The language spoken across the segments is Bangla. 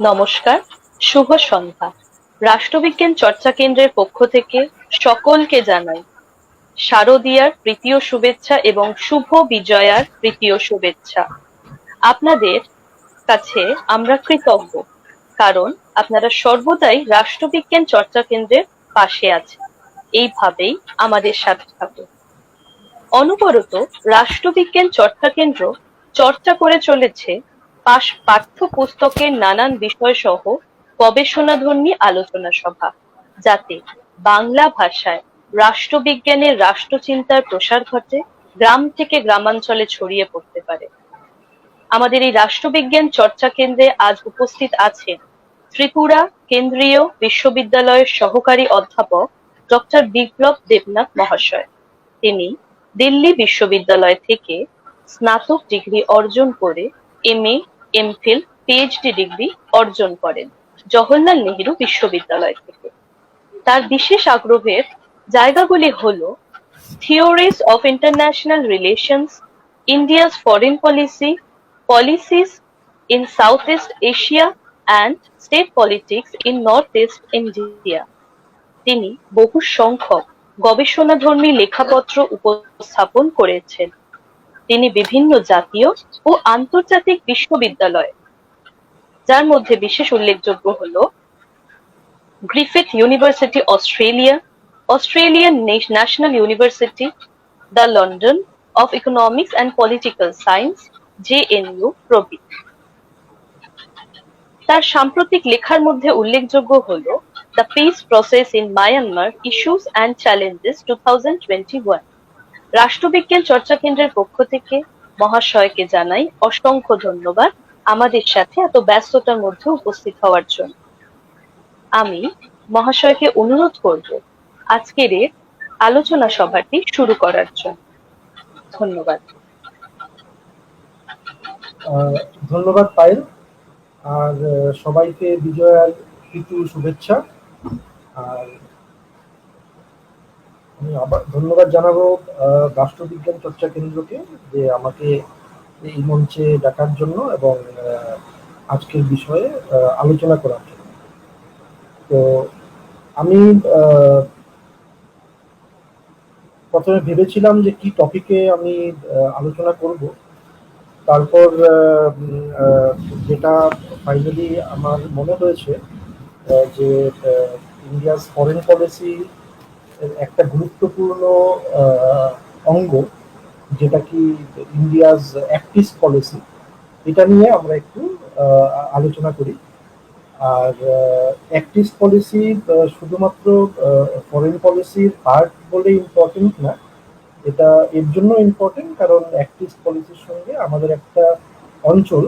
নমস্কার, শুভ সন্ধ্যা। রাষ্ট্রবিজ্ঞান চর্চা কেন্দ্রের পক্ষ থেকে সকলকে জানাই শারদীয়ার প্রীতীয় শুভেচ্ছা এবং শুভ বিজয়ার প্রীতীয় শুভেচ্ছা। আপনাদের কাছে আমরা কৃতজ্ঞ, কারণ আপনারা সর্বদাই রাষ্ট্রবিজ্ঞান চর্চা কেন্দ্রের পাশে আছেন। এইভাবেই আমাদের সাথে থাকুন। অনবরত রাষ্ট্রবিজ্ঞান চর্চা কেন্দ্র চর্চা করে চলেছে পাঠ্যপুস্তকের নানান বিষয়সহ গবেষণাধর্মী আলোচনা সভা, যাতে বাংলা ভাষায় রাষ্ট্রবিজ্ঞানের রাষ্ট্রচিন্তার প্রসার ঘটে, গ্রাম থেকে গ্রামাঞ্চলে ছড়িয়ে পড়তে পারে। আমাদের এই রাষ্ট্রবিজ্ঞান চর্চা কেন্দ্রে আজ উপস্থিত আছেন ত্রিপুরা কেন্দ্রীয় বিশ্ববিদ্যালয়ের সহকারী অধ্যাপক ডক্টর বিপ্লব দেবনাথ মহাশয়। তিনি দিল্লি বিশ্ববিদ্যালয় থেকে স্নাতক ডিগ্রি অর্জন করে এমএ, এমফিল, পিএইচডি ডিগ্রি অর্জন করেন জওহরলাল নেহেরু বিশ্ববিদ্যালয় থেকে। তার বিশেষ আগ্রহের জায়গাগুলি হল theories of international relations, India's foreign policy, policies in Southeast Asia and state politics in Northeast India। তিনি বহু সংখ্যক গবেষণাধর্মী লেখাপত্র উপস্থাপন করেছেন। তিনি বিভিন্ন জাতীয় ও আন্তর্জাতিক বিশ্ববিদ্যালয়, যার মধ্যে বিশেষ উল্লেখযোগ্য হল Griffith university Australia, Australian national university, the London of economics and political science, JNU প্রভৃতি। তার সাম্প্রতিক লেখার মধ্যে উল্লেখযোগ্য হল the piece process in Myanmar, issues and challenges 2021। রাষ্ট্রবিজ্ঞান চর্চা কেন্দ্রের পক্ষ থেকে মহাশয়কে জানাই অসংখ্য ধন্যবাদ আমাদের সাথে এত ব্যস্ততার মধ্যে উপস্থিত হওয়ার জন্য। আমি মহাশয়কে অনুরোধ করব আজকের এই আলোচনা সভাটি শুরু করার জন্য। ধন্যবাদ। ধন্যবাদ পায়েল, আর সবাইকে বিজয়ার প্রীতি শুভেচ্ছা। আর আমি আবার ধন্যবাদ জানাবো রাষ্ট্রবিজ্ঞান চর্চা কেন্দ্রকে যে আমাকে এই মঞ্চে ডাকার জন্য এবং আজকের বিষয়ে আলোচনা করার জন্য। তো আমি প্রথমে ভেবেছিলাম যে কি টপিকে আমি আলোচনা করব, তারপর যেটা ফাইনালি আমার মনে হয়েছে যে ইন্ডিয়াস ফরেন পলিসি একটা গুরুত্বপূর্ণ অঙ্গ, যেটা কি ইন্ডিয়াস অ্যাক্টিস পলিসি, এটা নিয়ে আমরা একটু আলোচনা করি। আর অ্যাক্টিস পলিসি শুধুমাত্র ফরেন পলিসির পার্ট বলে ইম্পর্টেন্ট না, এটা এর জন্য ইম্পর্টেন্ট কারণ অ্যাক্টিস পলিসির সঙ্গে আমাদের একটা অঞ্চল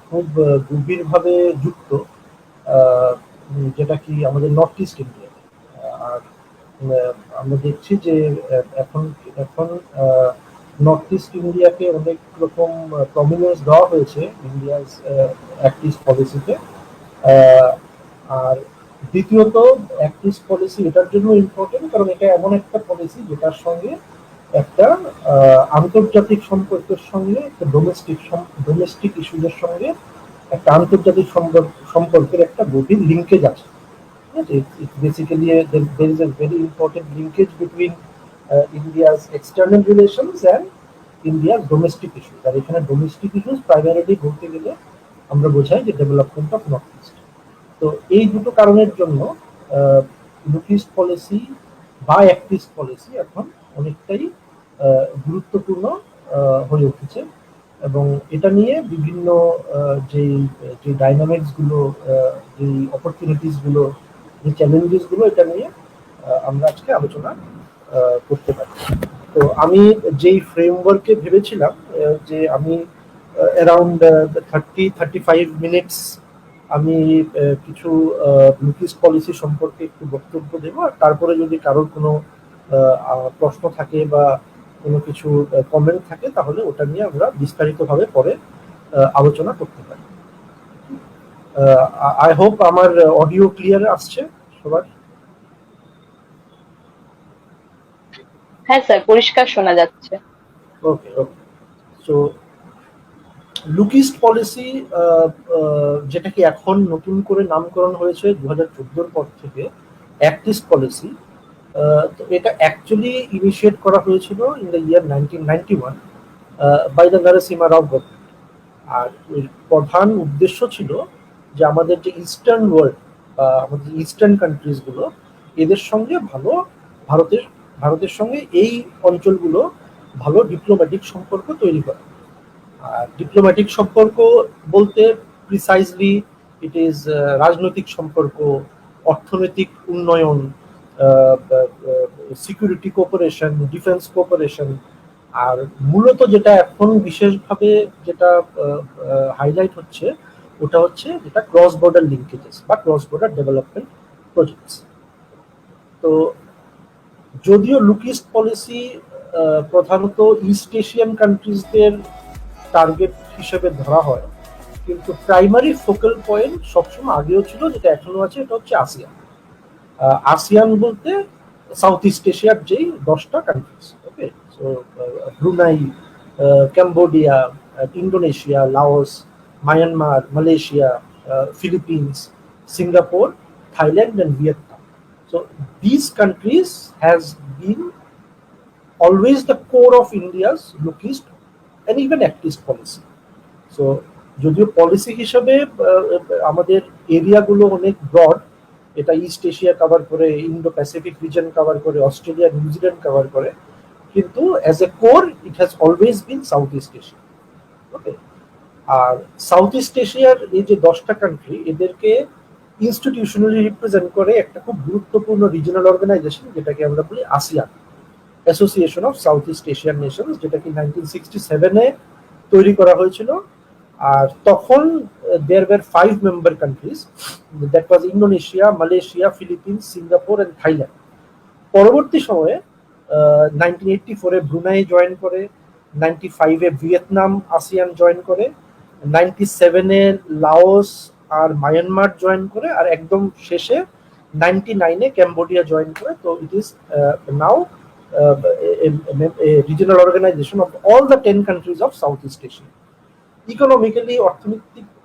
খুব গভীরভাবে যুক্ত, যেটা কি আমাদের নর্থ ইস্ট ইন্ডিয়া। আর আমরা দেখছি যে এখন এখন নর্থ ইস্ট ইন্ডিয়াকে অনেক রকম প্রমিনেন্স দেওয়া হয়েছে ইন্ডিয়াস অ্যাক্টিস পলিসিতে। আর দ্বিতীয়ত অ্যাক্টিস পলিসি এটার জন্য ইম্পর্টেন্ট কারণ এটা এমন একটা পলিসি যেটার সঙ্গে একটা আন্তর্জাতিক সম্পর্কের সঙ্গে একটা ডোমেস্টিক ইস্যুজের সঙ্গে একটা আন্তর্জাতিক সম্পর্কের একটা গভীর লিঙ্কেজ আছে। Basically, there is a very important linkage between India's external relations and India's domestic issues. আর এখানে ডোমেস্টিক ইস্যুস প্রাইমারিলি বলতে গেলে আমরা বোঝাই যে ডেভেলপমেন্ট অফ নর্থ ইস্ট। তো এই দুটো কারণের জন্য নর্থ ইস্ট পলিসি বা অ্যাক্টিস পলিসি এখন অনেকটাই গুরুত্বপূর্ণ হয়ে উঠেছে এবং এটা নিয়ে বিভিন্ন যে ডাইনামিক্স গুলো, যে অপরচুনিটিস গুলো, যে চ্যালেঞ্জেস গুলো, এটা নিয়ে আমরা আজকে আলোচনা করতে পারি। তো আমি যেই ফ্রেমওয়ার্কে ভেবেছিলাম যে আমি অ্যারাউন্ড 30-35 মিনিটস আমি কিছু নর্থ ইস্ট পলিসি সম্পর্কে একটু বক্তব্য দেবো, আর তারপরে যদি কারোর কোনো প্রশ্ন থাকে বা কোনো কিছু কমেন্ট থাকে তাহলে ওটা নিয়ে আমরা বিস্তারিতভাবে পরে আলোচনা করতে পারি। আই হোপ আমার অডিও ক্লিয়ার আসছে সবার। হ্যাঁ স্যার, পরিষ্কার শোনা যাচ্ছে। ওকে ওকে। সো লুক ইস্ট পলিসি যেটাকে এখন নতুন করে নামকরণ হয়েছে 2014 পর থেকে অ্যাক্ট ইস্ট পলিসি, তো এটা অ্যাকচুয়ালি ইনিশিয়েট করা হয়েছিল in the year 1991 by the Narasimha Rao government. আর এর প্রধান উদ্দেশ্য ছিল যে আমাদের যে ইস্টার্ন ওয়ার্ল্ড বা আমাদের ইস্টার্ন কান্ট্রিজ গুলো, এদের সঙ্গে ভালো ভারতের ভারতের সঙ্গে এই অঞ্চলগুলো ভালো ডিপ্লোম্যাটিক সম্পর্ক তৈরি করা। আর ডিপ্লোম্যাটিক সম্পর্ক বলতে প্রিসাইজলি ইট ইজ রাজনৈতিক সম্পর্ক, অর্থনৈতিক উন্নয়ন, সিকিউরিটি কোঅপারেশন, ডিফেন্স কোঅপারেশন। আর মূলত যেটা এখন বিশেষভাবে যেটা হাইলাইট হচ্ছে ওটা হচ্ছে যেটা ক্রস বর্ডার লিঙ্কেজেস বা ক্রস বর্ডার ডেভেলপমেন্ট প্রজেক্টস। তো যদিও লুক ইস্ট পলিসি প্রধানত ইস্ট এশিয়ান কান্ট্রিজদের টার্গেট হিসেবে ধরা হয়, কিন্তু প্রাইমারি ফোকাল পয়েন্ট সবসময় আগেও ছিল, যেটা এখনো আছে, এটা হচ্ছে আসিয়ান। আসিয়ান বলতে সাউথ ইস্ট এশিয়ার যেই 10টা countries, okay. So Brunei, Cambodia, Indonesia, Laos, Myanmar, Malaysia, Philippines, Singapore, Thailand and Vietnam. So these countries has been always the core of India's look east and even act east policy. So যদিও পলিসি হিসাবে আমাদের এরিয়াগুলো অনেক ব্রড, এটা ইস্ট এশিয়া কভার করে, ইন্দো প্যাসিফিক রিজন কভার করে, অস্ট্রেলিয়া, নিউজিল্যান্ড কভার করে, কিন্তু as a core it has always been south east Asia, okay. আর সাউথ ইস্ট এশিয়ার এই যে 10টা কান্ট্রি, এদেরকে ইনস্টিটিউশনালি রিপ্রেজেন্ট করে একটা খুব গুরুত্বপূর্ণ রিজনাল অর্গানাইজেশন, যেটাকে আমরা বলি ASEAN, association of south east Asian Nations, যেটা কি 1967-এ তৈরি করা হয়েছিল। আর তখন there were 5 member countries, that was Indonesia, Malaysia, Philippines, Singapore and Thailand. পরবর্তী সময়ে 1984-এ ব্রুনাই জয়েন করে, 95-এ ভিয়েতনাম আসিয়ান জয়েন করে, 97-এ লাওস আর মায়ানমার জয়েন করে, আর একদম শেষে 99-এ ক্যাম্বোডিয়া জয়েন করে। তো it is now a regional organization of all the 10 countries of Southeast Asia. Economically,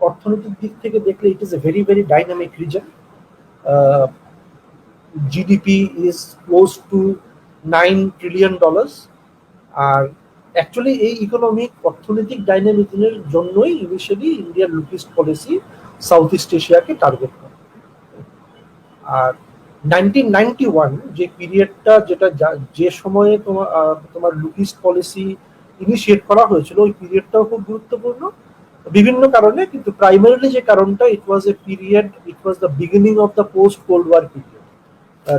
অর্থনৈতিক দিক থেকে দেখলে it is a very very dynamic region. GDP is close to $9 trillion. R actually এই ইকোনমিক অর্থনৈতিক ডাইনামিজমের জন্যই ইনিশিয়ালি ইন্ডিয়ার look east policy South east এশিয়াকে target করে। আর 1991 যে পিরিয়ডটা, যেটা যে সময়ে তোমার লুক ইস্ট পলিসি ইনিশিয়েট করা হয়েছিল, ওই পিরিয়ডটাও খুব গুরুত্বপূর্ণ বিভিন্ন কারণে, কিন্তু প্রাইমারিলি যে কারণটা, it was a period, it was the beginning of the post cold war period.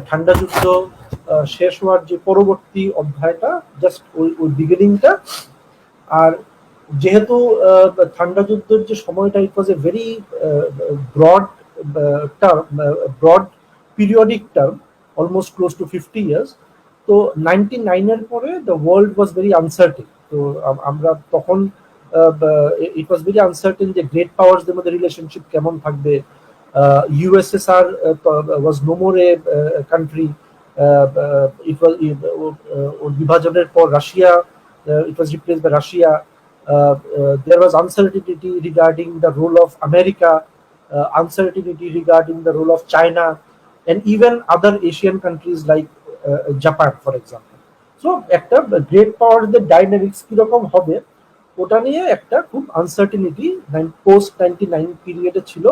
ঠান্ডা যুদ্ধ শেষ হওয়ার যে পরবর্তী অধ্যায়টা, জাস্ট ওই বিগিনিংটা। আর যেহেতু ঠান্ডা যুদ্ধের যে সময়টা, it was a very broad term, broad periodic term, almost close to 50 years. তো 99-এর পরে the world was very uncertain. তো আমরা তখন ইট ওয়াজ ভেরি আনসার্টেন যে গ্রেট পাওয়ার্সদের মধ্যে রিলেশনশিপ কেমন থাকবে। USSR was no more a country. It was বিভাজনের পর Russia, it was replaced by Russia. There was uncertainty regarding the role of America, uncertainty regarding the role of China, and even other Asian countries like Japan, for example. So একটা গ্রেট পাওয়ারদের ডাইনামিক্স কিরকম হবে ওটা নিয়ে একটা খুব আনসার্টেনিটি পোস্ট 99 পিরিয়ডে ছিল।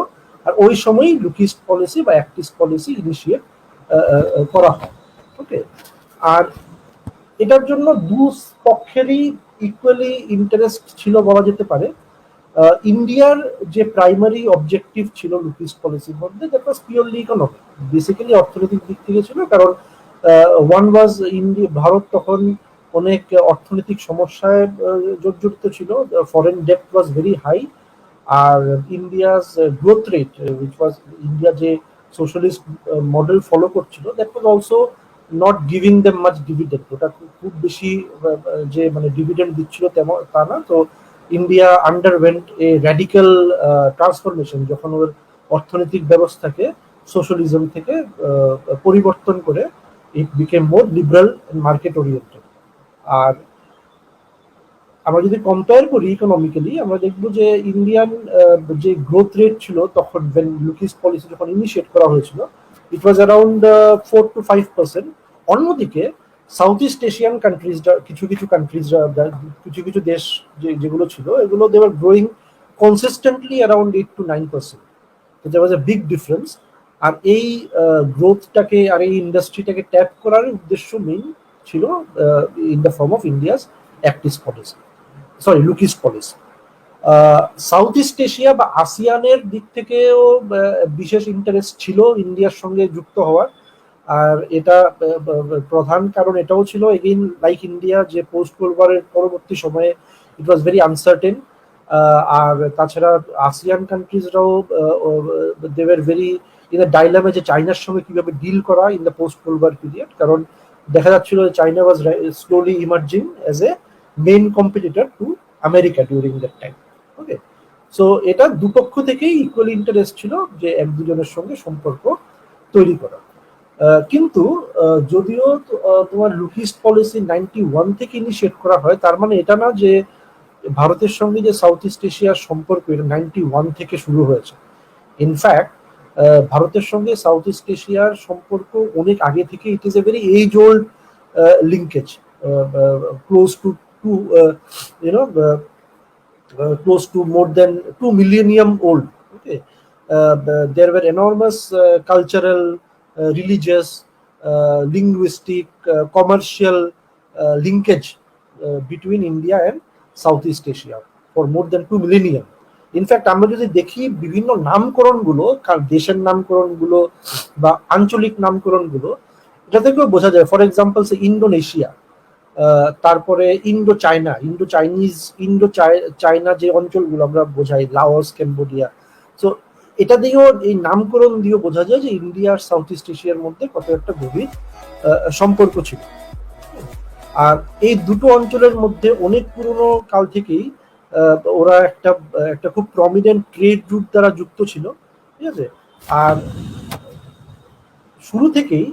আর ওই সময়ই লুক ইস্ট পলিসি বা অ্যাক্ট ইস্ট পলিসি ইনিশিয়েট করা হয়, ওকে। আর এটার জন্য দু পক্ষেরই ইকুয়ালি ইন্টারেস্ট ছিল বলা যেতে পারে। ইন্ডিয়ার যে প্রাইমারি অবজেক্টিভ ছিল লুক ইস্ট পলিসির মধ্যে, that was purely economic, basically অর্থনৈতিক দিক থেকে ছিল। কারণ ওয়ান ওয়াজ ইন্ডিয়া, ভারত তখন অনেক অর্থনৈতিক সমস্যায় জর্জরিত ছিল, foreign debt was very high. আর India's growth rate, which was, India যে সোশ্যালিস্ট মডেল ফলো করছিল, that was also not giving them much dividend. ওটা খুব বেশি যে মানে ডিভিডেন্ড দিচ্ছিল তেমন তা না। তো India underwent a radical transformation, যখন ওর অর্থনৈতিক ব্যবস্থাকে সোশ্যালিজম থেকে পরিবর্তন করে it became more liberal and market oriented. আর আমরা যদি কম্পেয়ার করি ইকোনমিক্যালি, আমরা দেখবো যে ইন্ডিয়ান যে গ্রোথ রেট ছিল তখন লুকিস পলিসি যখন ইনিশিয়েট করা হয়েছিল, ইট ওয়াজ অ্যারাউন্ড 4 to 5%। অন্যদিকে সাউথ ইস্ট এশিয়ান কান্ট্রিজরা, কিছু কিছু কান্ট্রিজরা, কিছু কিছু দেশ যেগুলো ছিল, এগুলো দে আর গ্রোয়িং কনসিস্টেন্টলি অ্যারাউন্ড 8 to 9%। তো there was a big difference. আর এই গ্রোথটাকে আর এই ইন্ডাস্ট্রিটাকে ট্যাপ করার উদ্দেশ্য মেইন ছিল in the form of India's act east policy, sorry look east policy. South east Asia বা আসিয়ানের দিক থেকেও বিশেষ ইন্টারেস্ট ছিল ইন্ডিয়ার সঙ্গে যুক্ত হওয়ার। আর এটা প্রধান কারণ এটাও ছিল, এগেইন লাইক ইন্ডিয়া, যে পোস্ট কোল্ড ওয়ারের পরবর্তী সময়ে ইট ওয়াজ ভেরি আনসার্টেন। আর তাছাড়া আসিয়ান কান্ট্রিজরাও they were very in the dilemma যে চাইনার সঙ্গে কিভাবে ডিল করা in the post cold war period, কারণ দেখা যাচ্ছিল China was slowly emerging as a main competitor to America during that time. Okay, so এটা দুপক্ষ থেকেই ইকুয়ালি ইন্টারেস্ট ছিল যে এক দুজনের সঙ্গে সম্পর্ক তৈরি করা। কিন্তু যদিও তোমার লুকিস পলিসি 91 থেকে ইনিশিয়েট করা হয়, তার মানে এটা না যে ভারতের সঙ্গে যে সাউথ ইস্ট এশিয়ার সম্পর্ক এটা 91 থেকে শুরু হয়েছে। ইনফ্যাক্ট ভারতের সঙ্গে সাউথ ইস্ট এশিয়ার সম্পর্ক অনেক আগে থেকে, it is a very age old linkage, close to to you know close to more than 2 millennium old. Okay, there were enormous cultural, religious, linguistic, commercial linkage between India and Southeast Asia for more than 2 millennium. In fact আমরা যদি দেখি বিভিন্ন নামকরণগুলো, দেশের নামকরণগুলো বা আঞ্চলিক নামকরণগুলো, এটা থেকেও বোঝা যায়। ফর এক্সাম্পল ইন্দোনেশিয়া, তারপরে ইন্ডো চাইনা, ইন্ডো চাইনা যে অঞ্চলগুলো আমরা বোঝাই, লাওস, ক্যাম্বোডিয়া। সো এটা দিয়েও, এই নামকরণ দিয়েও বোঝা যায় যে ইন্ডিয়া আর সাউথ ইস্ট এশিয়ার মধ্যে কত একটা গভীর সম্পর্ক ছিল। আর এই দুটো অঞ্চলের মধ্যে অনেক পুরনো কাল থেকেই ওরা একটা খুব প্রমিনেন্ট ট্রেড রুট দ্বারা যুক্ত ছিল, ঠিক আছে। আর শুরু থেকেই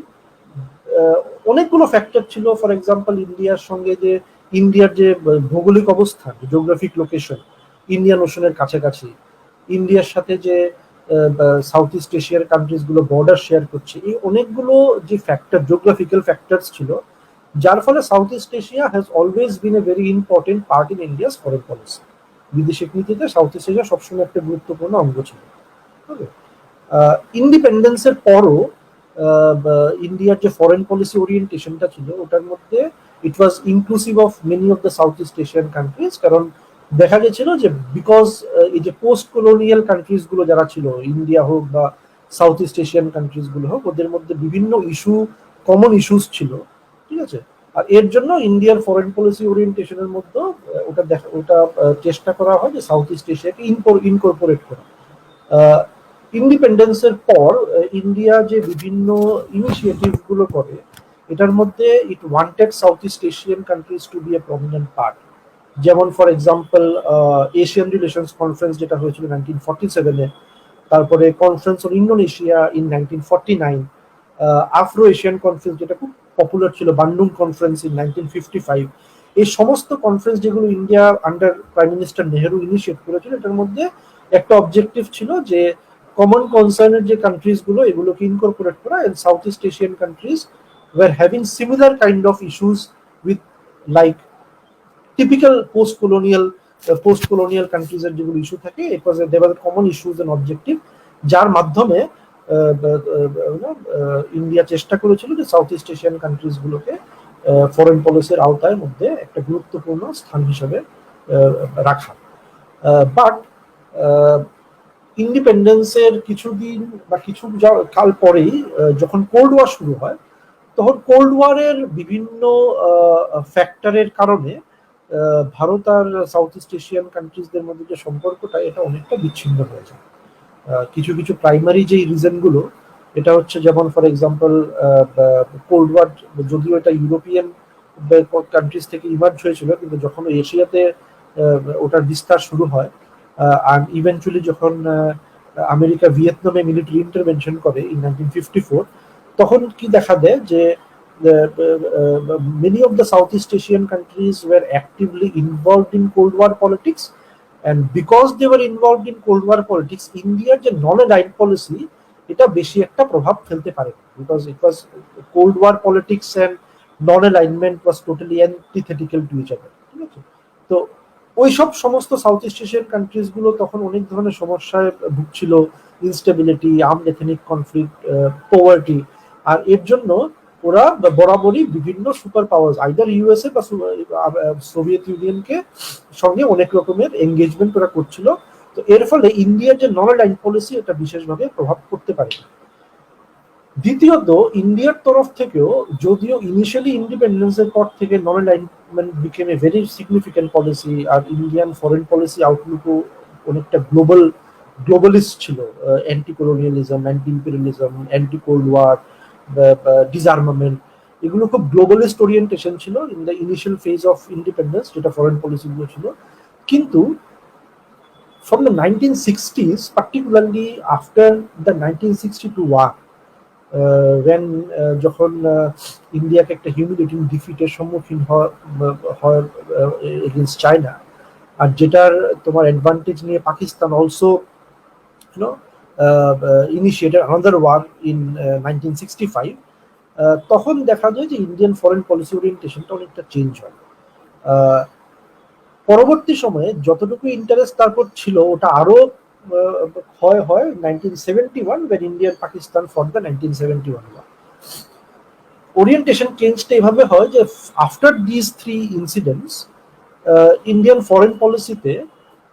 অনেকগুলো ফ্যাক্টর ছিল। ফর এক্সাম্পল ইন্ডিয়ার সঙ্গে যে ইন্ডিয়ার যে ভৌগোলিক অবস্থান, জিওগ্রাফিক লোকেশন, ইন্ডিয়ান ওশনের কাছাকাছি, ইন্ডিয়ার সাথে যে সাউথ ইস্ট এশিয়ার কান্ট্রিজ গুলো বর্ডার শেয়ার করছে, এই অনেকগুলো যে ফ্যাক্টর, জিওগ্রাফিক্যাল ফ্যাক্টরস ছিল, যার ফলে South east Asia has always been a very important part in India's foreign policy. বিদেশিক নীতিতে সাউথ ইস্ট এশিয়া সবসময় একটা গুরুত্বপূর্ণ অঙ্গ ছিল। ইন্ডিপেন্ডেন্সের পরও ইন্ডিয়ার যে ফরেন পলিসি ওরিয়েন্টেশনটা ছিল, ওটার মধ্যে it was inclusive of many of the South east Asian countries. কারণ দেখা গেছিল যে বিকজ এই যে পোস্ট কলোনিয়াল কান্ট্রিজ গুলো যারা ছিল, ইন্ডিয়া হোক বা সাউথ ইস্ট এশিয়ান কান্ট্রিজ গুলো হোক, ওদের মধ্যে বিভিন্ন ইস্যু, কমন ইস্যুস ছিল, ঠিক আছে। আর এর জন্য ইন্ডিয়ার ফরেন পলিসি ওরিয়েন্টেশনের মধ্যে ওটা চেষ্টা করা হয় যে সাউথ ইস্ট এশিয়াকে ইনকর্পোরেট করা। ইন্ডিপেন্ডেন্সের পর ইন্ডিয়া যে বিভিন্ন ইনিশিয়েটিভ গুলো করে, এটার মধ্যে it wanted South east Asian countries to be a prominent part. যেমন for example Asian relations conference যেটা হয়েছিল 1947-এ, তারপরে conference on Indonesia in 1949, Afro Asian conference যেটা খুব পপুলার ছিল, বান্ডুং কনফারেন্স ইন 1955। এই সমস্ত কনফারেন্স যেগুলো India under prime minister Nehru initiate করেছিল, এটার মধ্যে একটা অবজেক্টিভ ছিল যে কমন কনসার্নের যে কান্ট্রিজ গুলো, এগুলোকে ইনকর্পোরেট করা। And South east Asian countries were having similar kind of issues with like typical post colonial কান্ট্রিজের যেগুলো ইস্যু থাকে, it was their common issues and objective, যার মাধ্যমে ইন্ডিয়া চেষ্টা করেছিল যে সাউথ ইস্ট এশিয়ান কান্ট্রিজ গুলোকে ফরেন পলিসির আওতায় মধ্যে একটা গুরুত্বপূর্ণ স্থান হিসেবে রাখা। বাট ইন্ডিপেন্ডেন্সের কিছুদিন বা কিছু কাল পরেই যখন কোল্ড ওয়ার শুরু হয়, তখন কোল্ড ওয়ারের বিভিন্ন ফ্যাক্টরের কারণে ভারত আর সাউথ ইস্ট এশিয়ান কান্ট্রিজদের মধ্যে যে সম্পর্কটা, এটা অনেকটা বিচ্ছিন্ন হয়ে যায়। কিছু কিছু প্রাইমারি যেই রিজনগুলো, এটা হচ্ছে যেমন ফর এক্সাম্পল কোল্ড ওয়ার, যদিও এটা ইউরোপিয়ান কান্ট্রিজ থেকে ইমার্জ হয়েছিল, কিন্তু যখন এশিয়াতে ওটার বিস্তার শুরু হয়, আর ইভেন্চুয়ালি যখন আমেরিকা ভিয়েতনামে মিলিটারি ইন্টারভেনশন করে ইন 1954, তখন কি দেখা দেয় যে many of the Southeast Asian countries were actively involved in Cold War politics, and because they were involved in Cold War politics, Indiaর যে নন অ্যালাইন্ড পলিসি এটা বেশি একটা প্রভাব ফেলতে পারে, because it was cold war politics and non alignment was totally antithetical to each other, ঠিক আছে? তো ওইসব সমস্ত সাউথ ইস্ট এশিয়ান কান্ট্রিজ গুলো তখন অনেক ধরনের সমস্যায় ভুগছিল, instability, armed ethnic conflict, poverty, আর এর জন্য ওরা বরাবরই বিভিন্ন সুপার পাওয়ার্স আইদার ইউএসএ বা সোভিয়েত ইউনিয়নকে সঙ্গে অনেক রকমের এঙ্গেজমেন্ট ওরা করছিল। তো এর ফলে ইন্ডিয়ার যে নন অ্যালাইন্ড পলিসি এটা বিশেষভাবে প্রভাব পড়তে পারে। দ্বিতীয়ত, ইন্ডিয়ার তরফ থেকেও যদিও ইনিশিয়ালি ইন্ডিপেন্ডেন্সের পর থেকে non alignment became a very significant policy, আর ইন্ডিয়ান ফরেন পলিসি আউটলুকও অনেকটা গ্লোবালিস্ট ছিল, anti colonialism, anti imperialism, anti cold war, disarmament, এগুলো খুব গ্লোবালিস্ট ওরিয়েন্টেশন ছিল in the initial phase of independence, যেটা ফরেন পলিসিগুলো ছিল। কিন্তু from the 1960s, particularly after the 1962 war, when যখন ইন্ডিয়াকে একটা হিউমিলিয়েটিং ডিফিটের সম্মুখীন হয় এগেইনস্ট চায়না, আর যেটার তোমার অ্যাডভান্টেজ নিয়ে Pakistan also initiated another war in 1965, তখন দেখা যায় যে ইন্ডিয়ান ফরেন পলিসি ওরিয়েন্টেশনটা অনেকটা চেঞ্জ হয়। পরবর্তী সময়ে যতটুকু ইন্টারেস্ট তারপর ছিল ওটা আরো ক্ষয় হয় 1971 when India and Pakistan fought the 1971 war. Orientation চেঞ্জটা এভাবে হয় যে after this three incidents Indian foreign পলিসিতে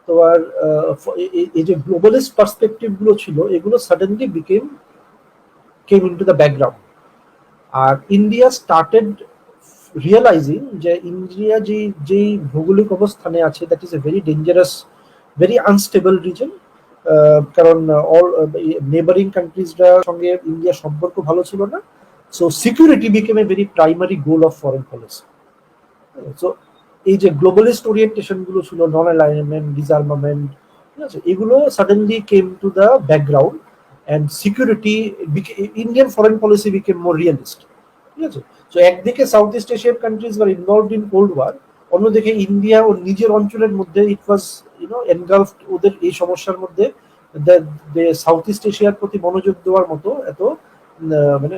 তোমার এই যে গ্লোবালিস্ট পার্সপেক্টিভ গুলো ছিল এগুলো suddenly came into the background, আর ইন্ডিয়া স্টার্টেড রিয়েলাইজিং যে ইন্ডিয়া যেই ভৌগোলিক অবস্থানে আছে that is a very dangerous, very unstable region, কারণ অল নেবারিং কান্ট্রিজরা সঙ্গে ইন্ডিয়ার সম্পর্ক ভালো ছিল না। So security became a very primary goal of foreign policy. So এই যে গ্লোবালিস্ট ওরিয়েন্টেশন গুলো ছিল, নন অ্যালাইনমেন্ট, ডিসআর্মামেন্ট, ঠিক আছে, এগুলো suddenly came to the background and security, Indian foreign policy became more realist, ঠিক আছে? সো একদিকে south east Asian countries were involved in cold war, অন্যদিকে ইন্ডিয়া ও নিজের অঞ্চলের মধ্যে ইট ওয়াজ এনগালফড ওদের এই সমস্যার মধ্যে, সাউথ ইস্ট এশিয়ার প্রতি মনোযোগ দেওয়ার মতো এত মানে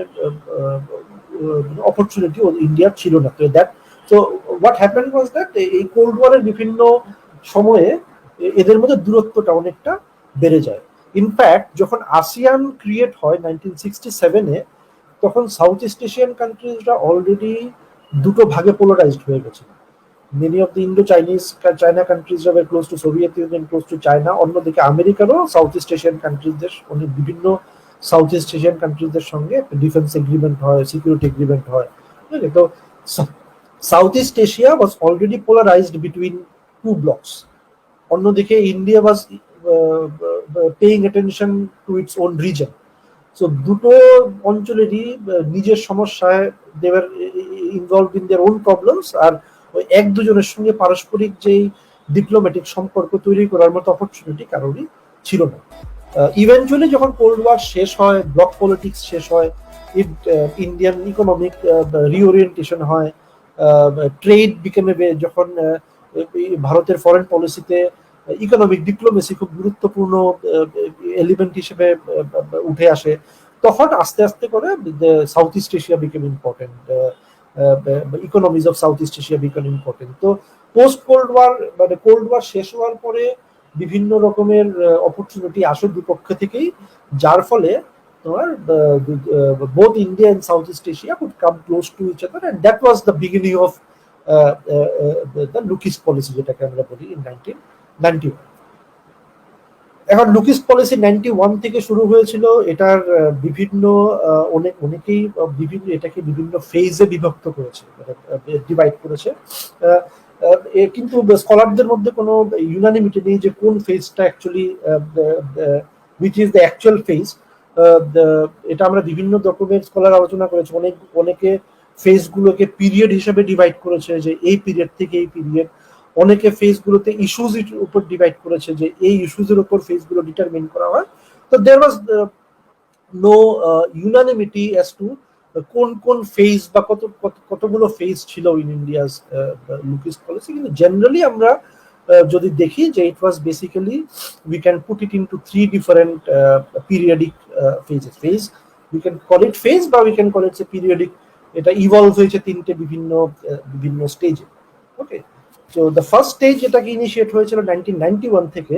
অপরচুনিটি ইন্ডিয়ার ছিল না। তো that, so what happened was that এই কোল্ড ওয়ারের বিভিন্ন সময়ে এদের মধ্যে দূরত্বটা অনেকটা বেড়ে যায়। ইনফ্যাক্ট যখন আসিয়ান ক্রিয়েট হয় 1967-এ, তখন সাউথ ইস্ট এশিয়ান কান্ট্রিজরা অলরেডি দুটো ভাগে পোলারাইজড হয়ে গেছে। Many of the China countries were close to Soviet Union, close to China. অন্যদিকে আমেরিকারও সাউথ ইস্ট এশিয়ান কান্ট্রিজদের অনেক বিভিন্ন সাউথ ইস্ট এশিয়ান কান্ট্রিজদের সঙ্গে ডিফেন্স এগ্রিমেন্ট হয়, সিকিউরিটি এগ্রিমেন্ট হয়। তো South east Asia was already polarised between two blocs. অন্যদিকে India was paying attention to its own region. So দুটো অঞ্চলেরই নিজের সমস্যায় they were involved in their own problems, আর ওই এক দুজনের সঙ্গে পারস্পরিক যেই ডিপ্লোম্যাটিক সম্পর্ক তৈরি করার মতো অপরচুনিটি কারোরই ছিল না। ইভেনচুয়ালি যখন কোল্ড ওয়ার শেষ হয়, ব্লক পলিটিক্স শেষ হয়, ইন্ডিয়ান ইকোনমিক রিওরিয়েন্টেশন হয়, ট্রেড বিকেমে, যখন ভারতের ফরেন পলিসিতে ইকোনমিক ডিপ্লোমেসি খুব গুরুত্বপূর্ণ এলিমেন্ট হিসেবে উঠে আসে, তখন আস্তে আস্তে করে south east Asia became important, economies of south east Asia became important. তো পোস্ট কোল্ড ওয়ার মানে কোল্ড ওয়ার শেষ হওয়ার পরে বিভিন্ন রকমের অপরচুনিটি আসে দুপক্ষ থেকেই, যার ফলে তোমার both India and Southeast Asia would come close to each other, and that was the beginning of the Lukist policy, যেটাকে আমরা বলি, in 1991। এখন লুকিস পলিসি 91 থেকে শুরু হয়েছিল। এটার বিভিন্ন অনেকেই এটাকে বিভিন্ন ফেজে বিভক্ত করেছে, ডিভাইড করেছে, কিন্তু স্কলারদের মধ্যে কোনো ইউনানিমিটি নেই যে কোন ফেজটা actually which is the actual phase। এটা আমরা বিভিন্ন রকমের স্কলার আলোচনা করেছি। অনেকে ফেজগুলোকে পিরিয়ড হিসেবে ডিভাইড করেছে, যে এই পিরিয়ড থেকে এই পিরিয়ড। অনেকে ফেজগুলোতে ইস্যুজ উপর ডিভাইড করেছে, যে এই ইস্যুজের উপর ফেজগুলো ডিটারমিন করা হয়। তো there was no unanimity as to কোন কোন ফেজ বা কতগুলো ফেজ ছিল ইন ইন্ডিয়াস লুকিস্ট পলিসি, কিন্তু জেনারেলি আমরা যদি দেখি যে it was basically we can put it into three different periodic phase we can call it phase বা we can call it periodic, এটা ইভলভ হয়েছে তিনটে বিভিন্ন স্টেজে। ওকে, তো দ্য ফার্স্ট স্টেজ যেটাকে ইনিশিয়েট হয়েছিল 1991 থেকে,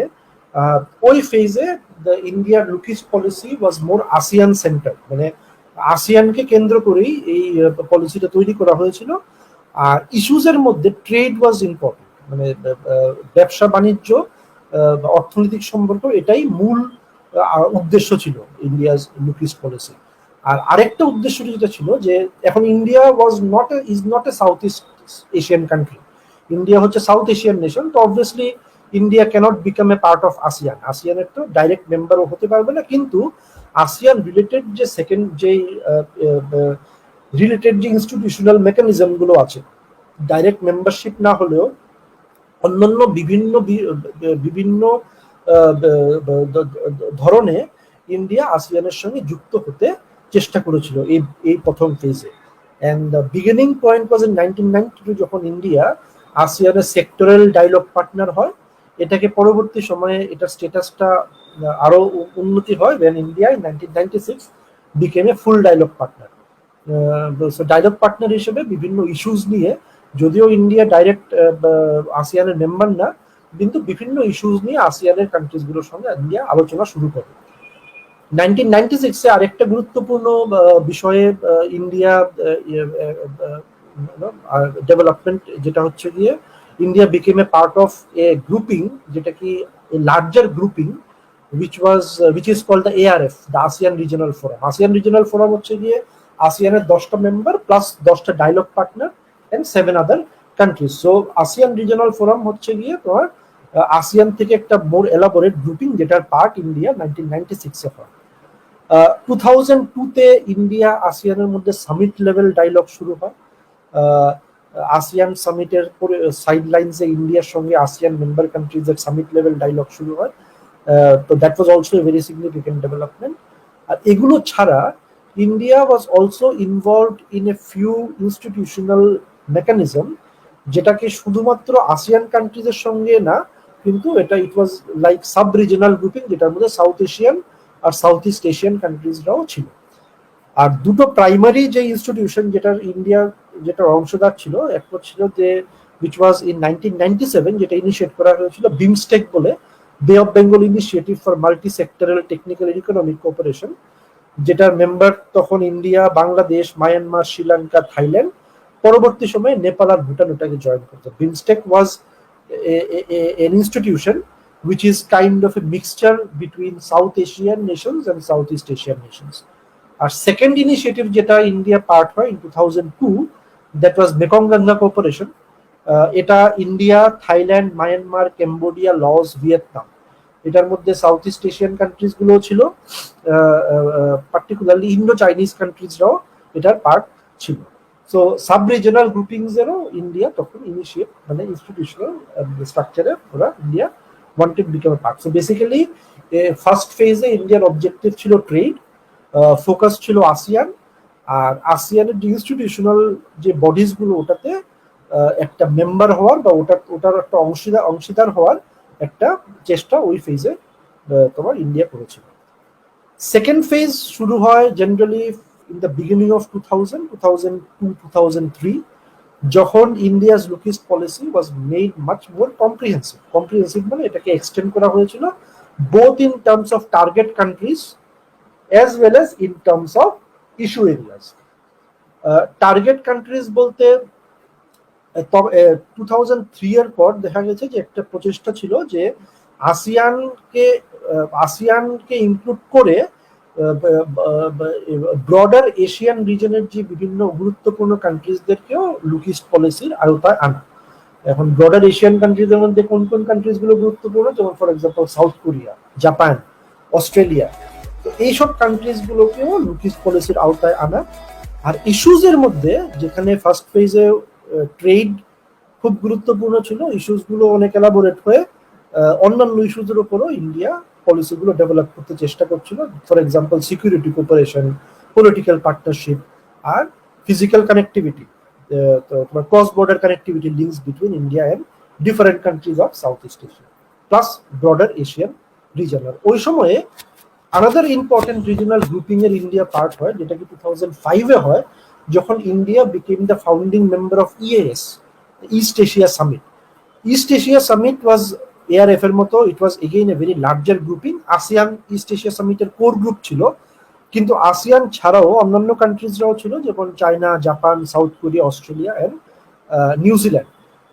ওই ফেজে দ্য ইন্ডিয়ার লুকিস্ট পলিসি ওয়াজ মোর আসিয়ান সেন্টার, মানে আসিয়ানকে কেন্দ্র করেই এই পলিসিটা তৈরি করা হয়েছিল। আর ইস্যুজের মধ্যে ট্রেড ওয়াজ ইম্পর্টেন্ট, মানে ব্যবসা বাণিজ্য, অর্থনৈতিক সম্পর্ক, এটাই মূল উদ্দেশ্য ছিল ইন্ডিয়াস লুকিস্ট পলিসি। আর আরেকটা উদ্দেশ্য যেটা ছিল যে এখন India is not a South east Asian country, India হচ্ছে সাউথ এশিয়ান নেশন, তো obviously India cannot become a part of ASEAN, আসিয়ানের তো ডাইরেক্ট মেম্বারও হতে পারবে না, কিন্তু আসিয়ান রিলেটেড যে সেকেন্ড যে রিলেটেড যে ইনস্টিটিউশনাল মেকানিজম গুলো আছে, ডাইরেক্ট মেম্বারশিপ না হলেও অন্যান্য বিভিন্ন বিভিন্ন ধরনে ইন্ডিয়া আসিয়ানের সঙ্গে যুক্ত হতে চেষ্টা করেছিল এই প্রথম ফেজে। And the beginning point was in 1992, যখন ইন্ডিয়া আসিয়ানের সেক্টরাল ডায়লগ পার্টনার হয়। এটাকে পরবর্তী সময়ে এটার স্ট্যাটাসটা আরো উন্নতি হয় when India in 1996 became a full dialogue partner. Dialogue partner হিসেবে বিভিন্ন ইস্যুস নিয়ে, যদিও ইন্ডিয়া ডাইরেক্ট আসিয়ানের মেম্বার না, কিন্তু বিভিন্ন ইস্যুস নিয়ে আসিয়ানের কান্ট্রিজ গুলোর সঙ্গে ইন্ডিয়া আলোচনা শুরু করে। 1996 এ আরেকটা গুরুত্বপূর্ণ বিষয়ে ইন্ডিয়া ডেভেলপমেন্ট, যেটা হচ্ছে গিয়ে India became A part of A grouping, যেটা কি larger grouping which is called the ARF, the ASEAN Regional Forum. ASEAN Regional Forum হচ্ছে গিয়ে আসিয়ানের 10টা মেম্বার প্লাস 10টা dialogue partner and 7 other countries. So ASEAN regional forum হচ্ছে গিয়ে তোমার আসিয়ান থেকে একটা মোর এলাবোরেট গ্রুপিং, যেটার পার্ট ইন্ডিয়া 1996 এ হয়। 2002 তে ইন্ডিয়া আসিয়ানের মধ্যে সামিট লেভেল ডায়লগ শুরু হয়। আসিয়ান সামিটের সাইডলাইনসে ইন্ডিয়ার সঙ্গে আসিয়ান মেম্বার কান্ট্রিজের সামিট লেভেল ডায়লগ শুরু হয়। তো that was also a very significant development. আর এগুলো ছাড়া India was also involved in a few institutional mechanism, যেটাকে শুধুমাত্র আসিয়ান কান্ট্রিজের সঙ্গে না, কিন্তু it was like sub regional grouping, যেটার মধ্যে সাউথ এশিয়ান আর সাউথ ইস্ট এশিয়ান কান্ট্রিজরাও ছিল। আর দুটো প্রাইমারি যে ইনস্টিটিউশন যেটার অংশদার ছিল, একটা ছিল যে which was in 1997, যেটা ইনিশিয়েট করা হয়েছিল বিমস্টেক বলে, bay of Bengal initiative for multi sectoral technical and economic cooperation, যেটার মেম্বার তখন India, Bangladesh, Myanmar, Sri Lanka, Thailand, পরবর্তী সময়ে নেপাল আর ভুটান ওটাকে জয়েন করতো। BIMSTEC was an institution which is kind of a mixture between South Asian nations and Southeast Asian nations. আর সেকেন্ড ইনিশিয়েটিভ যেটা ইন্ডিয়া পার্ট হয় in 2002, that was Mekong Ganga cooperation. এটা India, Thailand, Myanmar, Cambodia, Laos, Vietnam, এটার মধ্যে সাউথ ইস্ট এশিয়ান কান্ট্রিজ গুলো ছিল, পার্টিকুলারলি ইন্ডো চাইনিজ কান্ট্রিজরাও এটার পার্ট ছিল। সো সাব রিজনাল গ্রুপিংস এরও ইন্ডিয়া তখন ইনিশিয়েট, মানে ইনস্টিটিউশনাল স্ট্রাকচারে ওরা India wanted become a part. So basically first ফেজে ইন্ডিয়ার অবজেক্টিভ ছিল ট্রেড, ফোকাস ছিল আসিয়ান, আর আসিয়ানের যে ইনস্টিটিউশনাল যে বডিজ গুলো ওটাতে একটা মেম্বার হওয়ার বা ওটার একটা অংশীদার হওয়ার একটা চেষ্টা ওই ফেজে তোমার ইন্ডিয়া করেছিল। সেকেন্ড ফেজ শুরু হয় generally in the beginning of 2002-2003, যখন India's look east policy was made much more comprehensive, মানে এটাকে এক্সটেন্ড করা হয়েছিল both in terms of target countries as well as in terms of issue areas. Target countries বলতে 2003 এর পর দেখা গেছে যে একটা প্রচেষ্টা ছিল যে আসিয়ানকে ইনক্লুড করে ব্রডার এশিয়ান রিজনের যে বিভিন্ন গুরুত্বপূর্ণ কান্ট্রিজদেরকেও লুকিস্ট পলিসির আওতায় আনা। এখন ব্রডার এশিয়ান কান্ট্রিজের মধ্যে কোন কোন কান্ট্রিজ গুলো গুরুত্বপূর্ণ, যেমন for example south Korea, Japan, Australia, তো এইসব কান্ট্রিজ গুলোকেও লুকিস্ট পলিসির আওতায় আনা। আর ইস্যুজ এর মধ্যে যেখানে ফার্স্ট ফেজে ট্রেড খুব গুরুত্বপূর্ণ ছিল, ইস্যুস গুলো অনেক এলাবোরেট হয়ে অন্যান্য ইস্যুজের উপরও ইন্ডিয়া পলিসিগুলো ডেভেলপ করতে চেষ্টা করছিল। For example security cooperation, political partnership, আর ফিজিক্যাল কানেক্টিভিটি, তো তোমার cross border connectivity links between India and different countries of south east Asia plus broader Asian region. ওই সময়ে আনাদার ইম্পর্টেন্ট রিজনাল গ্রুপিং এর ইন্ডিয়া পার্ট হয়, যেটা কি 2005-এ হয়, যখন India became the founding member of EAS, east Asia summit. East Asia summit was ARF এর মতো, it was again a very larger grouping. ASEAN east Asia সামিটের কোর গ্রুপ ছিল, কিন্তু আসিয়ান ছাড়াও অন্যান্য কান্ট্রিজরাও ছিল, যেমন China, Japan, south Korea, Australia and New Zealand.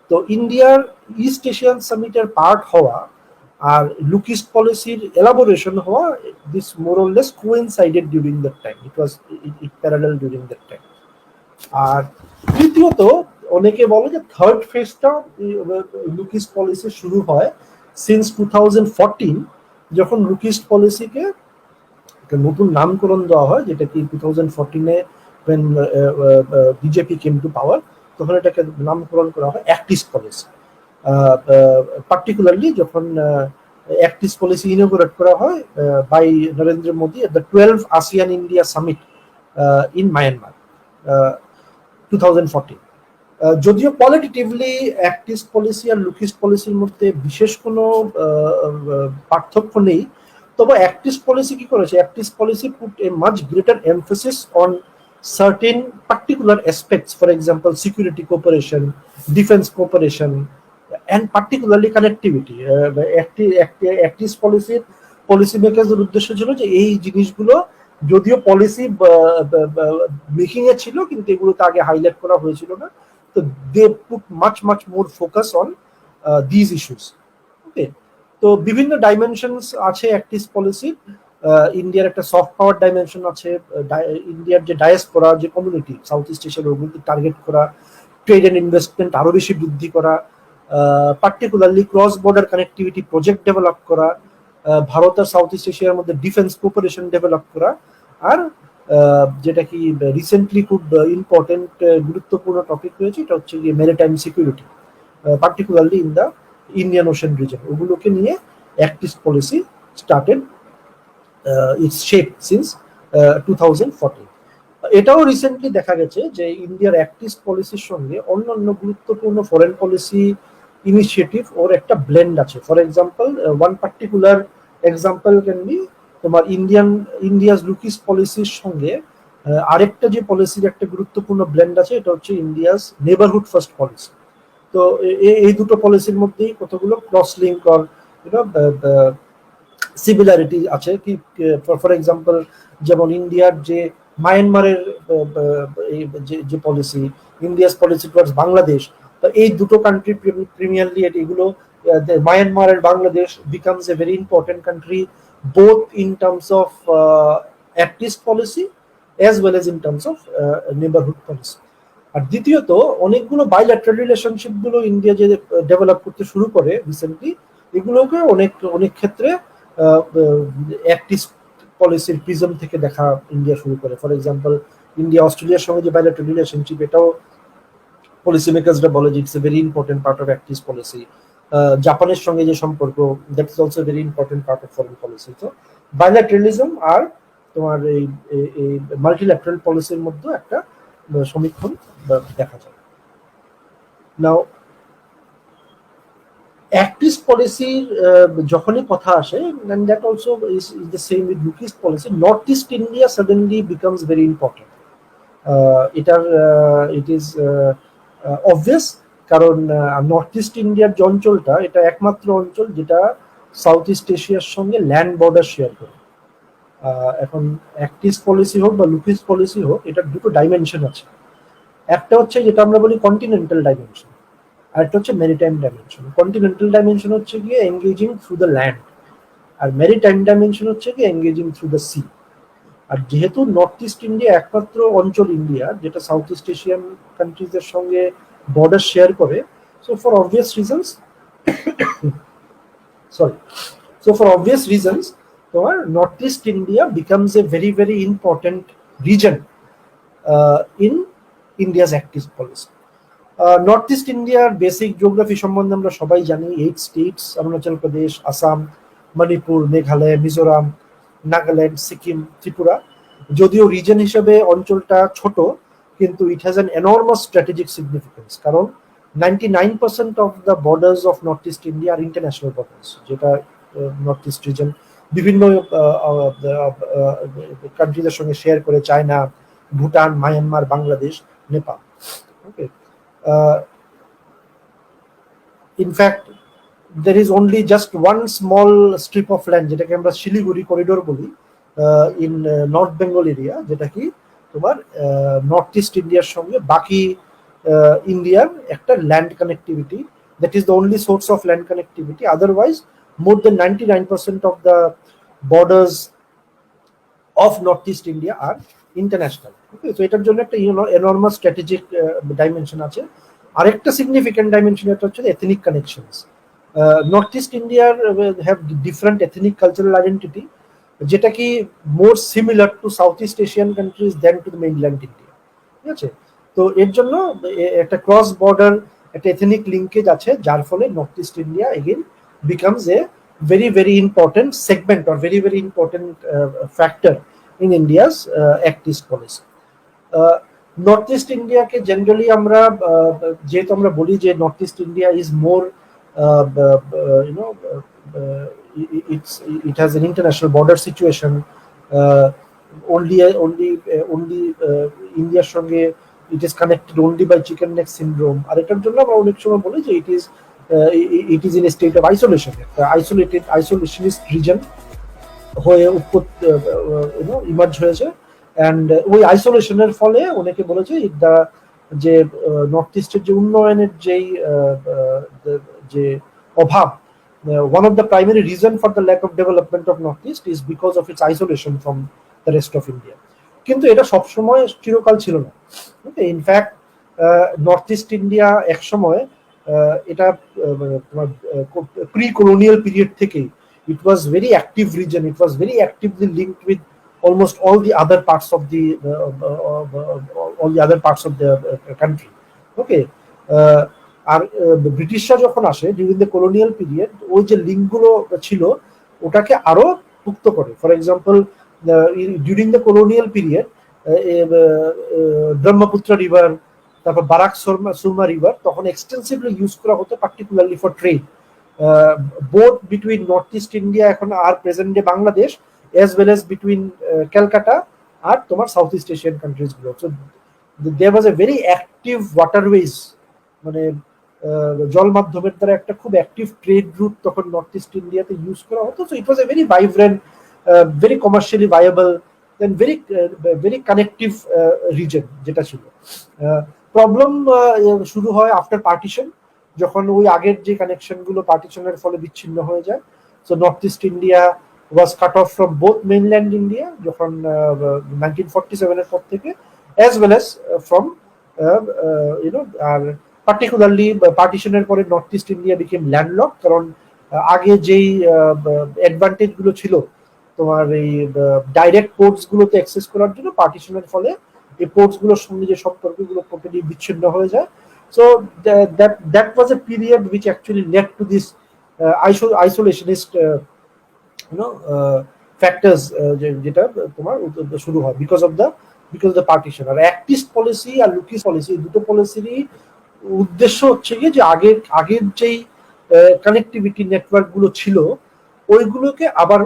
তো ইন্ডিয়ার ইস্ট এশিয়ান সামিটের পার্ট হওয়া আর লুক ইস্ট পলিসির এলাবোরেশন হওয়া, this more or less coincided during that time, it was it parallel during that time. আর তৃতীয়ত, অনেকে বলে যে থার্ড ফেজটা লুক ইস্ট পলিসি শুরু হয় সিন্স 2014, যখন লুক ইস্ট পলিসিকে একটা নতুন নামকরণ দেওয়া হয়, যেটা কি 2014-এ when BJP came to power, তখন এটাকে নামকরণ করা হয় অ্যাক্ট ইস্ট পলিসি। পার্টিকুলারলি যখন অ্যাক্ট ইস্ট পলিসি ইনোগ্রেট করা হয় by Narendra Modi at the 12 ASEAN India Summit in Myanmar 2014। যদিও কোয়ালিটেটিভলি অ্যাক্ট ইস্ট পলিসি আর লুক ইস্ট পলিসির মধ্যে বিশেষ কোনো পার্থক্য নেই, তবে অ্যাক্ট ইস্ট পলিসি কি করেছে, act east policy put a much greater emphasis on certain particular aspects, for example security cooperation, defense cooperation and particularly connectivity. Act east পলিসির পলিসি মেকারদের উদ্দেশ্য ছিল যে এই জিনিসগুলো যদিও পলিসি মেকিং এ ছিল, কিন্তু এগুলোতে আগে হাইলাইট করা হয়েছিল না, তো they put much more focus on this issues. Okay, তো বিভিন্ন ডাইমেনশনস আছে অ্যাক্ট ইস্ট পলিসির। ইন্ডিয়ার একটা সফট পাওয়ার ডাইমেনশন আছে, ইন্ডিয়ার যে ডায়াসপোরা যে কমিউনিটি সাউথ ইস্ট এশিয়ার, ওগুলোকে টার্গেট করা, ট্রেড এন্ড ইনভেস্টমেন্ট আরো বেশি বৃদ্ধি করা, particularly cross border connectivity project develop করা, ভারত আর সাউথ ইস্ট এশিয়ার মধ্যে ডিফেন্স কোঅপারেশন ডেভেলপ করা, আর যেটা কি রিসেন্টলি খুব ইম্পর্টেন্ট গুরুত্বপূর্ণ টপিক হয়েছে, এটা হচ্ছে গিয়ে maritime security, particularly in the Indian ocean reason. ওগুলোকে নিয়ে act east policy started it's shape since 2014। এটাও রিসেন্টলি দেখা গেছে যে ইন্ডিয়ার অ্যাক্ট ইস্ট পলিসির সঙ্গে অন্যান্য গুরুত্বপূর্ণ ফরেন পলিসি ইনিশিয়েটিভ ওর একটা ব্লেন্ড আছে। For example, one particular example can be তোমার ইন্ডিয়াস লুক ইস্ট পলিসির সঙ্গে আরেকটা যে পলিসির একটা গুরুত্বপূর্ণ ব্লেন্ড আছে, এটা হচ্ছে ইন্ডিয়াস নেবারহুড ফার্স্ট পলিসি। তো এই দুটো পলিসির মধ্যেই কতগুলো ক্রস লিঙ্ক অর সিমিলারিটি আছে। কি ফর এক্সাম্পল, যেমন ইন্ডিয়ার যে মায়ানমারের যে policy, India's policy towards Bangladesh, তো এই দুটো কান্ট্রি প্রিমিয়ারলি এগুলো, মায়ানমার আর Bangladesh becomes a very important country both in terms of act east policy as well as in terms of neighbourhood policy. আর দ্বিতীয়ত, অনেকগুলো বাইল্যাটারাল রিলেশনশিপ গুলো ইন্ডিয়া যে ডেভেলপ করতে শুরু করে রিসেন্টলি, এগুলোকে অনেক ক্ষেত্রে অ্যাক্ট ইস্ট পলিসির প্রিজম থেকে দেখা ইন্ডিয়া শুরু করে। ফর এক্সাম্পল, ইন্ডিয়া অস্ট্রেলিয়ার সঙ্গে যে বাইল্যাটারাল রিলেশনশিপ, এটাও পলিসি মেকারসরা বলে যে it's a very important part of act east policy. জাপানের সঙ্গে যে সম্পর্ক, that is also very important part of foreign policy. তো বাইল্যাটারালিজম আর তোমার এই মাল্টিল্যাটারাল পলিসির মধ্যে একটা সমীক্ষণ দেখা যায়। নাও অ্যাক্ট ইস্ট পলিসির যখনই কথা আসে, and that also is the same with look east policy, north east India suddenly becomes very important. It is obvious, কারণ নর্থ ইস্ট ইন্ডিয়ার যে অঞ্চলটা, এটা একমাত্র অঞ্চল যেটা সাউথ ইস্ট এশিয়ার সঙ্গে ল্যান্ড বর্ডার শেয়ার করে। এখন অ্যাক্ট ইস্ট পলিসি হোক বা লুক ইস্ট পলিসি হোক, এটার দুটো ডাইমেনশন আছে। একটা হচ্ছে যেটা আমরা বলি কন্টিনেন্টাল ডাইমেনশন, আর একটা হচ্ছে মেরিটাইম ডাইমেনশন। কন্টিনেন্টাল ডাইমেনশন হচ্ছে গিয়ে এঙ্গেজিং থ্রু দ্য ল্যান্ড, আর মেরিটাইম ডাইমেনশন হচ্ছে গিয়ে এঙ্গেজিং থ্রু দ্য সি। আর যেহেতু নর্থ ইস্ট ইন্ডিয়া একমাত্র অঞ্চল ইন্ডিয়া যেটা সাউথ ইস্ট এশিয়ান কান্ট্রিজের সঙ্গে বর্ডার শেয়ার করে, সো ফর অবভিয়াস রিজনস তোমার north east India becomes a very very important region in India's act east policy. North east ইন্ডিয়ার বেসিক জিওগ্রাফি সম্বন্ধে আমরা সবাই জানি। 8 স্টেটস, অরুণাচল প্রদেশ, আসাম, মণিপুর, মেঘালয়, মিজোরাম, নাগাল্যান্ড, সিকিম, ত্রিপুরা। যদিও রিজন হিসেবে অঞ্চলটা ছোট, কিন্তু it has an enormous strategic significance, কারণ 99% of the borders of north east India R international borders, যেটা নর্থ ইস্ট রিজন বিভিন্ন কান্ট্রিদের সঙ্গে শেয়ার করে, China, Bhutan, Myanmar, Bangladesh, Nepal. Okay, in fact there is only just one small strip of land, যেটাকে আমরা শিলিগুড়ি করিডোর বলি, ইন নর্থ বেঙ্গল এরিয়া, যেটা কি তোমার নর্থ ইস্ট ইন্ডিয়ার সঙ্গে বাকি ইন্ডিয়ার একটা land connectivity, that is the only source of land connectivity. Otherwise more than 99% of the borders of north east India R international. Okay, তো এটার জন্য একটা এনর্মাস স্ট্র্যাটেজিক ডাইমেনশন আছে। আরেকটা সিগনিফিকেন্ট ডাইমেনশন এটা হচ্ছে এথনিক কানেকশনস। নর্থ ইস্ট ইন্ডিয়ার have different ethnic cultural identity, যেটা কি more similar to south east Asian countries than to the mainland India. ঠিক আছে, তো এর জন্য একটা ক্রস বর্ডার একটা এথনিক লিঙ্কেজ আছে, যার ফলে north east India again becomes a very very important segment or very very important factor in India's Act East policy. North east ইন্ডিয়াকে জেনারেলি আমরা যেহেতু আমরা বলি যে north east India is more you know it has an international border situation, only ইন্ডিয়ার সঙ্গে it is connected only by chicken neck syndrome, আর এটার জন্য আমরা অনেক সময় বলি যে it is in a state of isolation, isolationist region হয়ে ইমার্জ হয়েছে। অ্যান্ড ওই আইসোলেশনের ফলে অনেকে বলেছে যে নর্থ ইস্টের যে উন্নয়নের যে অভাব, one of the primary reason for the lack of development of North East is because of its isolation from the rest of India. কিন্তু এটা সবসময় চিরকাল ছিল না। ইনফ্যাক্ট নর্থ ইস্ট ইন্ডিয়া এক সময় এটা তোমার প্রি কলোনিয়াল পিরিয়ড থেকেই it was very active region, it was very actively linked with almost all the other parts of the country. Okay, আর ব্রিটিশরা যখন আসে ডিউরিং দ্য কলোনিয়াল পিরিয়ড, ওই যে লিঙ্কগুলো ছিল ওটাকে আরো মুক্ত করে। For example, during the colonial period Brahmaputra river, তারপর বারাক সুরমা রিভার তখন এক্সটেন্সিভলি ইউজ করা হতো, particularly for trade, both between Northeast India এখন আর present day Bangladesh, as well as between Calcutta আর তোমার সাউথ ইস্ট এশিয়ান কান্ট্রিজ গুলো। So there was a very active waterways, মানে জল মাধ্যমের দ্বারা একটা খুব অ্যাক্টিভ ট্রেড রুট তখন নর্থ ইস্ট ইন্ডিয়াতে ইউজ করা হতো। So it was a very vibrant, very commercially viable then very connective region যেটা ছিল। প্রবলেম শুরু হয় আফটার পার্টিশন, যখন ওই আগের যে কানেকশন গুলো পার্টিশনের ফলে বিচ্ছিন্ন হয়ে যায়। So north east India was cut off from both mainland India যখন 1947 এর পর থেকে, অ্যাজ ওয়েল অ্যাজ ফ্রম আর পার্টিকুলারলি পার্টিশনের পরে north east India became landlock, কারণ আগে যেই অ্যাডভান্টেজ গুলো ছিল তোমার এই ডাইরেক্ট পোর্টস গুলোতে অ্যাক্সেস করার জন্য, পার্টিশনের ফলে এই পোর্টস গুলোর সঙ্গে যে সম্পর্কগুলো টোটালি বিচ্ছিন্ন হয়ে যায়। So that was a period which actually led to this isolationist factors যেটা তোমার শুরু হয় because of the partition. আর অ্যাক্টিস্ট পলিসি আর লুকিস পলিসি, দুটো পলিসিরই উদ্দেশ্য হচ্ছে কি যে আগের যেই কানেক্টিভিটি নেটওয়ার্ক গুলো ছিল ওইগুলোকে আবার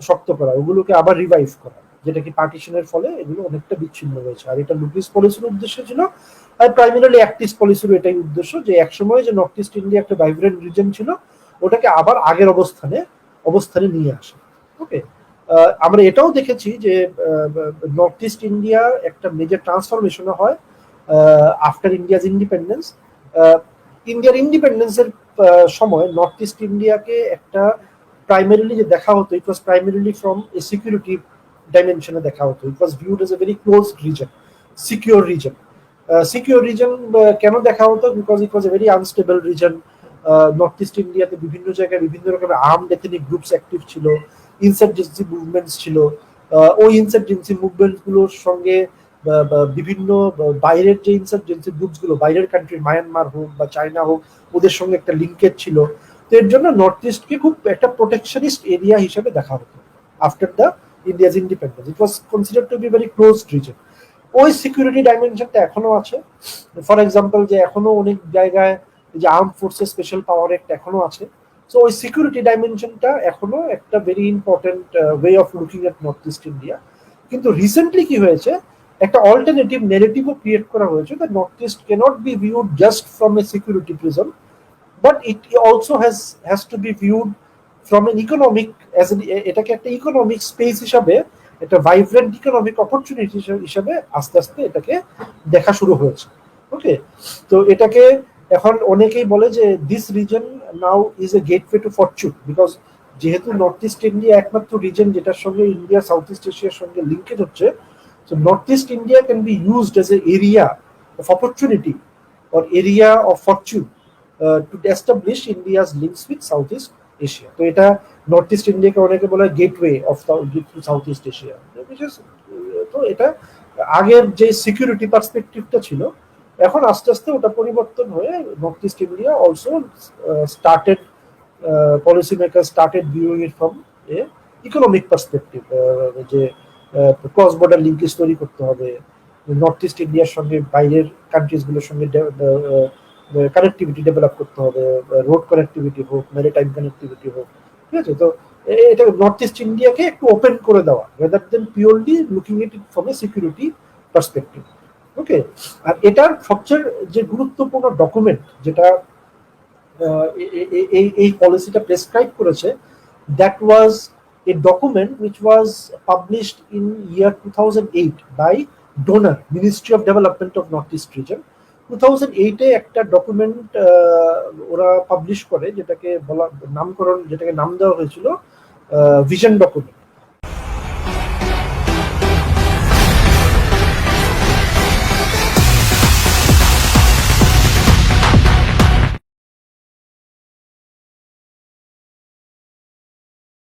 শক্ত করা, ওগুলোকে আবার রিভাইভ করা, যেটা কি পার্টিশনের ফলে এগুলো অনেকটা বিচ্ছিন্ন হয়েছে। আর এটা লুকিস পলিসির উদ্দেশ্য ছিল, আর প্রাইমারিলি অ্যাক্টিস্ট পলিসির এটাই উদ্দেশ্য যে একসময় যে নর্থ ইস্ট ইন্ডিয়া একটা ভাইব্রেন্ট রিজন ছিল ওটাকে আবার আগের অবস্থানে নিয়ে আসে। ওকে, আমরা এটাও দেখেছি যে নর্থ ইস্ট ইন্ডিয়া একটা মেজর ট্রান্সফরমেশন হয় আফটার ইন্ডিয়াজ ইন্ডিপেন্ডেন্স। ইন্ডিয়ার ইন্ডিপেন্ডেন্সের সময় নর্থ ইস্ট ইন্ডিয়াকে একটা প্রাইমারিলি যে দেখা হতো, it was primarily from a security ডাইমেনশনে দেখা হতো। It was viewed as a very closed region, secure region. Secure region কেন দেখা হতো? Because it was a very unstable region. North east ইন্ডিয়াতে বিভিন্ন জায়গায় বিভিন্ন রকমের আর্মড এথনিক গ্রুপস অ্যাক্টিভ ছিল, ইনসার্জেন্সি মুভমেন্টস ছিল। ওই ইনসার্জেন্সি মুভমেন্ট গুলোর সঙ্গে বিভিন্ন বাইরের যে ইনসার্জেন্সি গ্রুপস গুলো, বাইরের কান্ট্রি, মায়ানমার হোক বা চায়না হোক, ওদের সঙ্গে একটা লিঙ্কেজ ছিল। তো এর জন্য নর্থ ইস্টকে খুব একটা প্রোটেকশনিস্ট এরিয়া হিসেবে দেখা হতো after the India's independence, it was considered to be very closed region. ওই সিকিউরিটি ডাইমেনশনটা এখনো আছে। ফর এক্সাম্পল, যে এখনো অনেক জায়গায় যে arm forces special power act এখনো আছে। সো ওই সিকিউরিটি ডাইমেনশনটা এখনো একটা very important way of looking at north east India. কিন্তু রিসেন্টলি কি হয়েছে, একটা অল্টারনেটিভ নেগেটিভও ক্রিয়েট করা হয়েছে that north east cannot be viewed just from a security prism, but it also has to be viewed from an economic, as an এটাকে একটা ইকোনমিক স্পেস হিসাবে, একটা ভাইব্রেন্ট ইকোনমিক অপরচুনিটি হিসাবে আস্তে আস্তে এটাকে দেখা শুরু হয়েছে। ওকে, তো এটাকে এখন অনেকেই বলে যে this reason now is a gateway to Fortune, because যেহেতু নর্থ ইস্ট ইন্ডিয়া একমাত্র রিজন যেটার সঙ্গে ইন্ডিয়া সাউথ ইস্ট এশিয়ার সঙ্গে লিঙ্কেজ হচ্ছে, so northeast India can be used as an area of opportunity or area of fortune to establish India's links with Southeast Asia. তো এটা নর্থ ইস্ট ইন্ডিয়াকে অনেকে বলে gateway of south east Asia. তো এটা আগের যে সিকিউরিটি পার্সপেক্টিভটা ছিল, এখন আস্তে আস্তে ওটা পরিবর্তন হয়ে north east India also started, policy maker started viewing it from A economic perspective, যে ক্রস বর্ডার লিঙ্কেজ তৈরি করতে হবে, নর্থ ইস্ট ইন্ডিয়ার সঙ্গে বাইরের কান্ট্রিজগুলোর সঙ্গে কানেক্টিভিটি ডেভেলপ করতে হবে, রোড কানেক্টিভিটি হোক, ম্যারিটাইম কানেক্টিভিটি হোক। ঠিক আছে, তো এটা নর্থ ইস্ট ইন্ডিয়াকে একটু ওপেন করে দেওয়া, rather than purely looking it from a security perspective. Okay, আর এটার সবচেয়ে যে গুরুত্বপূর্ণ ডকুমেন্ট যেটা এই পলিসিটা প্রেসক্রাইব করেছে, that was a document which was published in year 2008 by DONER, Ministry of Development of Northeast Region। 2008-এ একটা ডকুমেন্ট ওরা পাবলিশ করে, যেটাকে বলা নামকরণ, যেটাকে নাম দেওয়া হয়েছিল ভিশন ডকুমেন্ট।